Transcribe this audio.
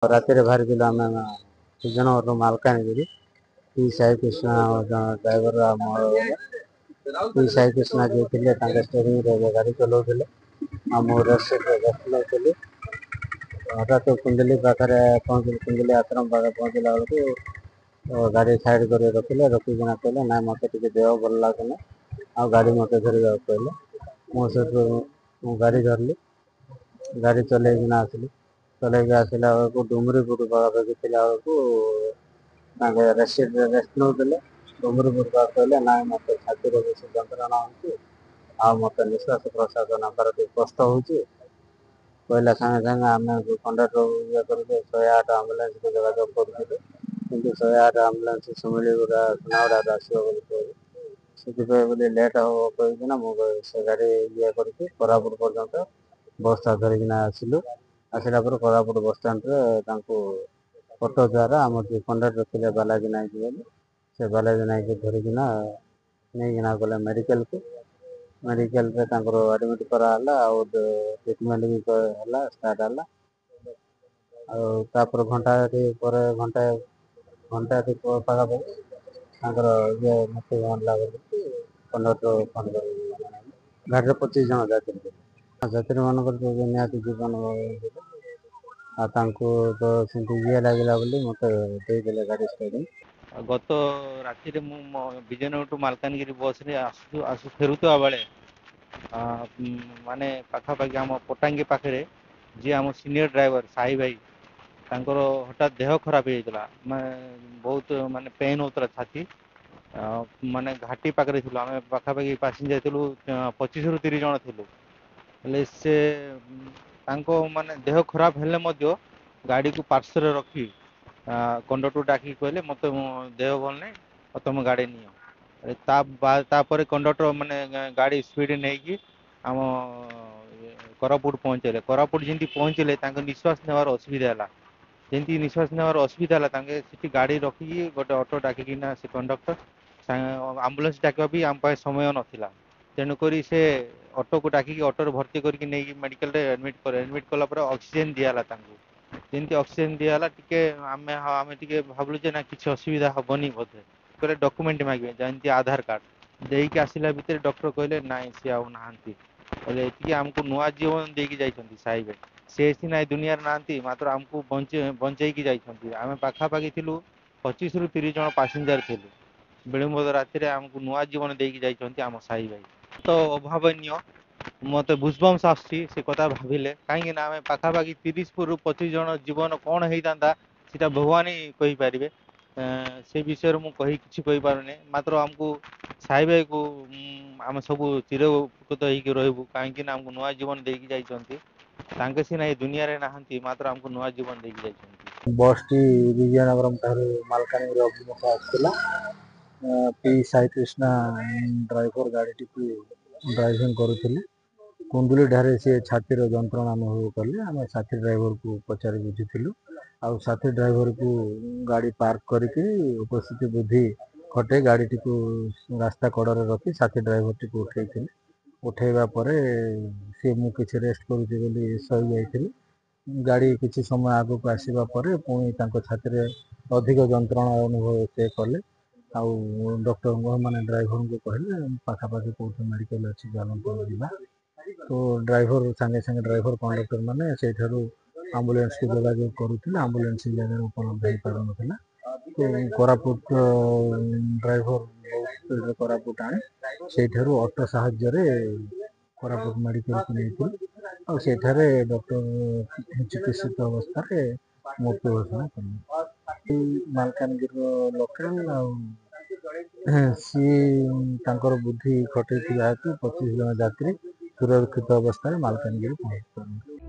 ରାତିରେ ବାହାରିଥିଲୁ ଆମେ 3 ଜଣ Malkangiri. P Sai Krishna driver P Sai Krishna ଯିଏ ଥିଲେ ତାଙ୍କ ଷ୍ଟେରିଂରେ ଗାଡ଼ି ଚଲାଉଥିଲେ। ଆଉ ମୁଁ ରେଷ୍ଟ ନେଉଥିଲି। ହଠାତ୍ କୁନ୍ଦୁଲି ପାଖରେ ପହଞ୍ଚିଲି। କୁନ୍ଦୁଲି ଆଶ୍ରମ ପାଖରେ ପହଞ୍ଚିଲା ବେଳକୁ ଗାଡ଼ି ସାଇଡ଼୍ କରି ରଖିକିନା କହିଲେ ନାଇଁ ମୋତେ ଟିକେ ଦେହ ଭଲ ଲାଗୁନି, ଆଉ ଗାଡ଼ି ମୋତେ ଧରିବାକୁ କହିଲେ। ମୁଁ ଗାଡ଼ି ଧରିଲି। ଗାଡ଼ି ଚଲେଇକିନା ଆସିଲି। ଚଲେଇକି ଆସିଲା ବେଳକୁ ଡୁମୁରିପୁର ପାଖାପାଖି ଥିଲା ବେଳକୁ ତାଙ୍କେ ରେଷ୍ଟ ନେଉଥିଲେ। ଡୁମୁରିପୁର ପାଖ କହିଲେ ନାଇଁ ମୋତେ ଛାତିରେ ବେଶୀ ଯନ୍ତ୍ରଣା ହେଉଛି, ଆଉ ମୋତେ ନିଶ୍ୱାସ ପ୍ରଶ୍ୱାସ ନେବାରେ ଟିକେ କଷ୍ଟ ହେଉଛି। କହିଲା ସାଙ୍ଗେ ସାଙ୍ଗେ ଆମେ କଣ୍ଡକ୍ଟର ଇଏ କରିକି 108 ଆମ୍ବୁଲାନ୍ସକୁ ଯୋଗାଯୋଗ କରୁଥିଲୁ। କିନ୍ତୁ 108 ଆମ୍ବୁଲାନ୍ସ ସୁନାଉଡାରୁ ଆସିବ ବୋଲି କହିଲେ। ସେଥିପାଇଁ ବୋଲି ଲେଟ୍ ହେବ କହିକିନା ମୁଁ ସେ ଗାଡ଼ି ଇଏ କରିକି କୋରାପୁଟ ପର୍ଯ୍ୟନ୍ତ ବସ୍ଟା ଧରିକିନା ଆସିଲୁ। ଆସିଲା ପରେ କୋରାପୁଟ ବସଷ୍ଟାଣ୍ଡରେ ତାଙ୍କୁ ଅଟୋ ଦ୍ୱାରା ଆମର ଯେଉଁ କଣ୍ଡକ୍ଟର ଥିଲେ ବାଲାଜୀ ନାୟକ ବୋଲି, ସେ ବାଲାଜୀ ନାୟକକୁ ଧରିକିନା ନେଇକିନା ଗଲେ ମେଡ଼ିକାଲକୁ। ମେଡ଼ିକାଲରେ ତାଙ୍କର ଆଡ଼ମିଟ୍ କରାହେଲା, ଆଉ ଟ୍ରିଟମେଣ୍ଟ ବି ହେଲା, ଷ୍ଟାର୍ଟ ହେଲା। ଆଉ ତାପରେ ଘଣ୍ଟାଏ ପାଖାପାଖି ତାଙ୍କର କଣ୍ଡକ୍ଟର ଫୋନ୍ କରିକି ଗାଡ଼ିରେ 25 ଜଣ ଯାତ୍ରୀ ଥିଲେ। ଯାତ୍ରୀମାନଙ୍କର ନିହାତି ଜୀବନ ଆଉ ତାଙ୍କୁ ତ ସେମିତି ଇଏ ଲାଗିଲା ବୋଲି ମୋତେ ଦେଇଦେଲେ ଗାଡ଼ି ଷ୍ଟେରିଂ। ଗତ ରାତିରେ ମୁଁ ବିଜୟନଗର ଟୁ ମାଲକାନଗିରି ବସ୍ରେ ଫେରୁଥିବା ବେଳେ ମାନେ ପାଖାପାଖି ଆମ ପଟାଙ୍ଗୀ ପାଖରେ ଯିଏ ଆମ ସିନିୟର ଡ୍ରାଇଭର ସାଇ ଭାଇ, ତାଙ୍କର ହଠାତ୍ ଦେହ ଖରାପ ହେଇଯାଇଥିଲା। ବହୁତ ମାନେ ପେନ୍ ହେଉଥିଲା ଛାତି। ମାନେ ଘାଟି ପାଖରେ ଥିଲୁ ଆମେ, ପାଖାପାଖି ପାସେଞ୍ଜର ଥିଲୁ 25ରୁ 30 ଜଣ ଥିଲୁ। ହେଲେ ସେ ତାଙ୍କ ମାନେ ଦେହ ଖରାପ ହେଲେ ମଧ୍ୟ ଗାଡ଼ିକୁ ପାର୍ଶ୍ୱରେ ରଖି କଣ୍ଡକ୍ଟର ଡାକିକି କହିଲେ ମୋତେ ମୋ ଦେହ ଭଲ ନାହିଁ, ଆଉ ତମ ଗାଡ଼ି ନିଅ। ତାପରେ କଣ୍ଡକ୍ଟର ମାନେ ଗାଡ଼ି ସ୍ପିଡ଼ ନେଇକି ଆମ କୋରାପୁଟ ପହଞ୍ଚେଇଲେ। କୋରାପୁଟ ଯେମିତି ପହଞ୍ଚିଲେ ତାଙ୍କ ନିଶ୍ୱାସ ନେବାର ଅସୁବିଧା ହେଲା। ଯେମିତି ନିଶ୍ୱାସ ନେବାର ଅସୁବିଧା ହେଲା, ତାଙ୍କେ ସେଠି ଗାଡ଼ି ରଖିକି ଗୋଟେ ଅଟୋ ଡାକିକିନା ସେ କଣ୍ଡକ୍ଟର ଆମ୍ବୁଲାନ୍ସ ଡାକିବା ବି ଆମ ପାଖେ ସମୟ ନଥିଲା। ତେଣୁକରି ସେ ଅଟୋକୁ ଡାକିକି ଅଟୋରେ ଭର୍ତ୍ତି କରିକି ନେଇକି ମେଡ଼ିକାଲରେ ଆଡ଼ମିଟ୍ କଲା ପରେ ଅକ୍ସିଜେନ୍ ଦିଆହେଲା ତାଙ୍କୁ। ଯେମିତି ଅକ୍ସିଜେନ୍ ଦିଆହେଲା ଟିକେ ଆମେ ଟିକେ ଭାବିଲୁ ଯେ ନା କିଛି ଅସୁବିଧା ହେବନି ବୋଧେ। କହିଲେ ଡକୁମେଣ୍ଟ ମାଗିବେ ଯେମିତି ଆଧାର କାର୍ଡ଼। ଦେଇକି ଆସିଲା ଭିତରେ ଡକ୍ଟର କହିଲେ ନାଇଁ ସିଏ ଆଉ ନାହାନ୍ତି। କହିଲେ ଏତିକି ଆମକୁ ନୂଆ ଜୀବନ ଦେଇକି ଯାଇଛନ୍ତି ସାଇ ଭାଇ। ସେ ସିନା ଏ ଦୁନିଆରେ ନାହାନ୍ତି, ମାତ୍ର ଆମକୁ ବଞ୍ଚେଇକି ଯାଇଛନ୍ତି। ଆମେ ପାଖାପାଖି ଥିଲୁ 25ରୁ 30 ଜଣ ପାସେଞ୍ଜର ଥିଲୁ। ବିଳମ୍ବିତ ରାତିରେ ଆମକୁ ନୂଆ ଜୀବନ ଦେଇକି ଯାଇଛନ୍ତି ଆମ ସାଇ ଭାଇ। ତ ଅଭାବନୀୟ ମୋତେ ଗୁଜବମ୍ସ ଆସୁଛି ସେ କଥା ଭାବିଲେ। କାହିଁକି ନା ଆମେ ପାଖାପାଖି 30ରୁ 25 ଜଣ ଜୀବନ କଣ ହେଇଥାନ୍ତା ସେଇଟା ଭଗବାନ ହିଁ କହିପାରିବେ। ସେ ବିଷୟରେ ମୁଁ କିଛି କହିପାରୁନି। ମାତ୍ର ଆମକୁ ସାଇ ଭାଇକୁ ଆମେ ସବୁ ଚିର ଉପକୃତ ହେଇକି ରହିବୁ। କାହିଁକି ନା ଆମକୁ ନୂଆ ଜୀବନ ଦେଇକି ଯାଇଛନ୍ତି। ତାଙ୍କେ ସିନା ଏ ଦୁନିଆରେ ନାହାନ୍ତି, ମାତ୍ର ଆମକୁ ନୂଆ ଜୀବନ ଦେଇକି ଯାଇଛନ୍ତି। ବସ୍ଟି ବିଜୟନଗରମ ଠାରୁ ମାଲକାନଗିରି ଅଭିମୁଖେ ଆସୁଥିଲା। ପି ସାଇ କୃଷ୍ଣା ଡ୍ରାଇଭର ଗାଡ଼ିଟିକୁ ଡ୍ରାଇଭିଂ କରୁଥିଲେ। କୁନ୍ଦୁଲି ଠାରେ ସିଏ ଛାତିର ଯନ୍ତ୍ରଣା ଅନୁଭବ କଲେ। ଆମେ ସାଥୀ ଡ୍ରାଇଭରକୁ ପଚାରି ବୁଝିଥିଲୁ। ଆଉ ସାଥୀ ଡ୍ରାଇଭରକୁ ଗାଡ଼ି ପାର୍କ କରିକି ଉପସ୍ଥିତି ବୁଦ୍ଧି ଖଟେଇ ଗାଡ଼ିଟିକୁ ରାସ୍ତା କଡ଼ରେ ରଖି ସାଥୀ ଡ୍ରାଇଭରଟିକୁ ଉଠେଇଥିଲେ। ଉଠେଇବା ପରେ ସିଏ ମୁଁ କିଛି ରେଷ୍ଟ କରୁଛି ବୋଲି ଶୋଇଯାଇଥିଲି। ଗାଡ଼ି କିଛି ସମୟ ଆଗକୁ ଆସିବା ପରେ ପୁଣି ତାଙ୍କ ଛାତିରେ ଅଧିକ ଯନ୍ତ୍ରଣା ଅନୁଭବ ସେ କଲେ। ଆଉ ଡକ୍ଟରଙ୍କୁ ମାନେ ଡ୍ରାଇଭରଙ୍କୁ କହିଲେ ପାଖାପାଖି କୋଉଠି ମେଡ଼ିକାଲ ଅଛି ଚାଲନ୍ତୁ ଯିବା। ତ ଡ୍ରାଇଭର ସାଙ୍ଗେ ସାଙ୍ଗେ ଡ୍ରାଇଭର କଣ୍ଡକ୍ଟର ମାନେ ସେଇଠାରୁ ଆମ୍ବୁଲାନ୍ସକୁ ଯୋଗାଯୋଗ କରୁଥିଲେ। ଆମ୍ବୁଲାନ୍ସ ସେ ଜାଗାରେ ଉପଲବ୍ଧ ହେଇପାରୁନଥିଲା। କୋରାପୁଟ ଡ୍ରାଇଭର ବହୁତ ସ୍ପିଡରେ କୋରାପୁଟ ଆଣେ। ସେଇଠାରୁ ଅଟୋ ସାହାଯ୍ୟରେ କୋରାପୁଟ ମେଡ଼ିକାଲକୁ ନେଇଥିଲୁ। ଆଉ ସେଠାରେ ଡକ୍ଟର ଚିକିତ୍ସିତ ଅବସ୍ଥାରେ ମୃତ୍ୟୁ ଘୋଷଣା କଲେ। ମାଲକାନଗିରିର ଲୋକାଲ ଆଉ ସିଏ ତାଙ୍କର ବୁଦ୍ଧି ଖଟେଇଥିବା ହେତୁ 25 ଜଣ ଯାତ୍ରୀ ସୁରକ୍ଷିତ ଅବସ୍ଥାରେ ମାଲକାନଗିରି ପହଞ୍ଚିଛନ୍ତି।